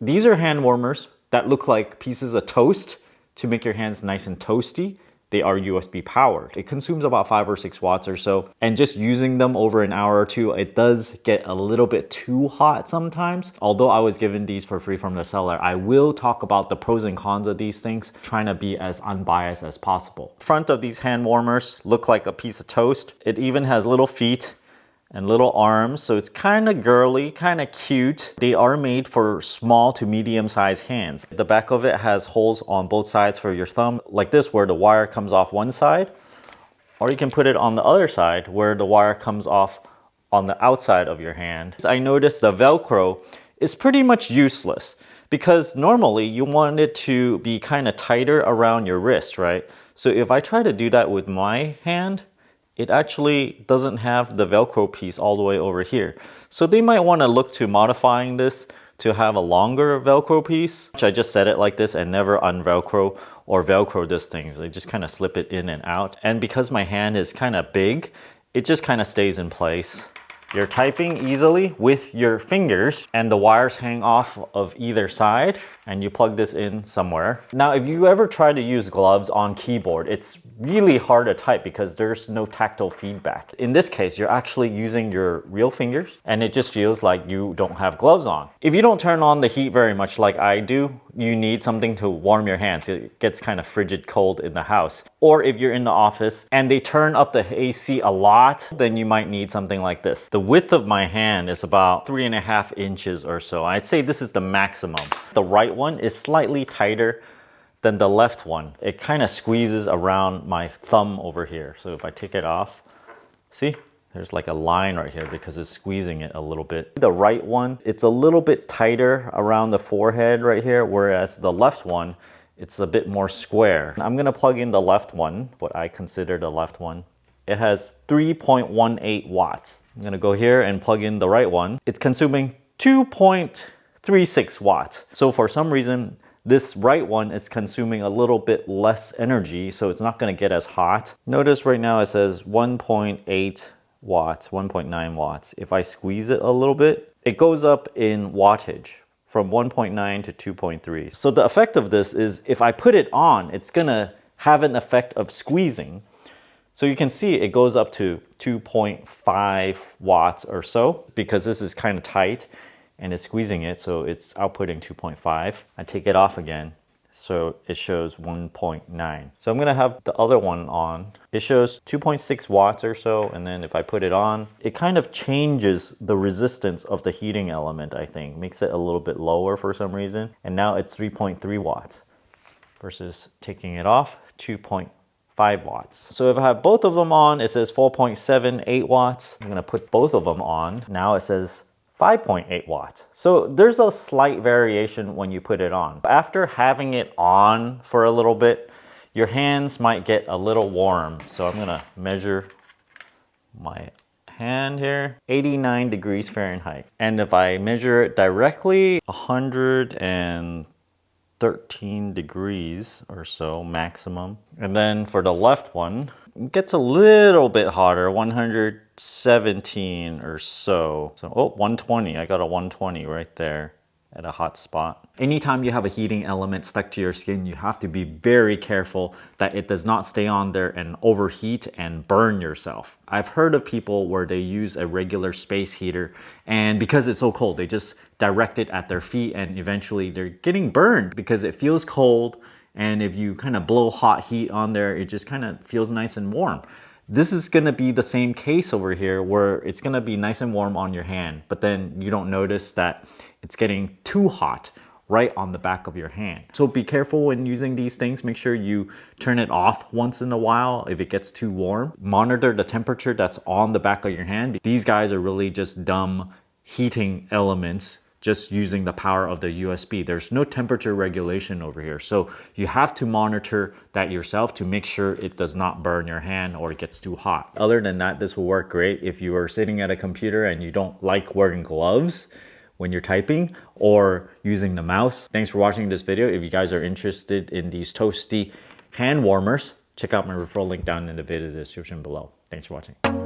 These are hand warmers that look like pieces of toast to make your hands nice and toasty. They are USB powered. It consumes about 5 or 6 watts or so. And just using them over an hour or two, it does get a little bit too hot sometimes. Although I was given these for free from the seller, I will talk about the pros and cons of these things, trying to be as unbiased as possible. Front of these hand warmers look like a piece of toast. It even has little feet and little arms, so it's kind of girly, kind of cute. They are made for small to medium sized hands. The back of it has holes on both sides for your thumb, like this, where the wire comes off one side, or you can put it on the other side where the wire comes off on the outside of your hand. I noticed the Velcro is pretty much useless because normally you want it to be kind of tighter around your wrist, right? So if I try to do that with my hand, it actually doesn't have the Velcro piece all the way over here. So they might want to look to modifying this to have a longer Velcro piece. I just set it like this and never unvelcro or Velcro this thing. They just kind of slip it in and out. And because my hand is kind of big, it just kind of stays in place. You're typing easily with your fingers and the wires hang off of either side and you plug this in somewhere. Now, if you ever try to use gloves on keyboard, it's really hard to type because there's no tactile feedback. In this case, you're actually using your real fingers and it just feels like you don't have gloves on. If you don't turn on the heat very much like I do, you need something to warm your hands. It gets kind of frigid cold in the house. Or if you're in the office and they turn up the AC a lot, then you might need something like this. The width of my hand is about 3.5 inches or so. I'd say this is the maximum. The right one is slightly tighter than the left one. It kind of squeezes around my thumb over here. So if I take it off, see? There's like a line right here because it's squeezing it a little bit. The right one, it's a little bit tighter around the forehead right here, whereas the left one, it's a bit more square. I'm gonna plug in the left one, what I consider the left one. It has 3.18 watts. I'm gonna go here and plug in the right one. It's consuming 2.36 watts. So for some reason, this right one is consuming a little bit less energy, so it's not gonna get as hot. Notice right now it says 1.8 watts, 1.9 watts. If I squeeze it a little bit, it goes up in wattage from 1.9 to 2.3. So the effect of this is if I put it on, it's gonna have an effect of squeezing. So you can see it goes up to 2.5 watts or so because this is kind of tight and it's squeezing it, so it's outputting 2.5. I take it off again, so it shows 1.9. So I'm gonna have the other one on. It shows 2.6 watts or so, and then if I put it on, it kind of changes the resistance of the heating element, I think. Makes it a little bit lower for some reason. And now it's 3.3 watts versus taking it off, 2.5 watts. So if I have both of them on, it says 4.78 watts. I'm gonna put both of them on. Now it says 5.8 watts. So there's a slight variation when you put it on. After having it on for a little bit, your hands might get a little warm. So I'm gonna measure my hand here, 89 degrees Fahrenheit. And if I measure it directly, 113 degrees or so maximum. And then for the left one, it gets a little bit hotter, 117 or so. So, oh, 120, I got a 120 right there at a hot spot. Anytime you have a heating element stuck to your skin, you have to be very careful that it does not stay on there and overheat and burn yourself. I've heard of people where they use a regular space heater and because it's so cold, they just direct it at their feet and eventually they're getting burned because it feels cold, and if you kind of blow hot heat on there, it just kind of feels nice and warm. This is gonna be the same case over here where it's gonna be nice and warm on your hand, but then you don't notice that it's getting too hot right on the back of your hand. So be careful when using these things. Make sure you turn it off once in a while if it gets too warm. Monitor the temperature that's on the back of your hand. These guys are really just dumb heating elements just using the power of the USB. There's no temperature regulation over here. So you have to monitor that yourself to make sure it does not burn your hand or it gets too hot. Other than that, this will work great if you are sitting at a computer and you don't like wearing gloves when you're typing or using the mouse. Thanks for watching this video. If you guys are interested in these Toasty hand warmers, check out my referral link down in the video description below. Thanks for watching.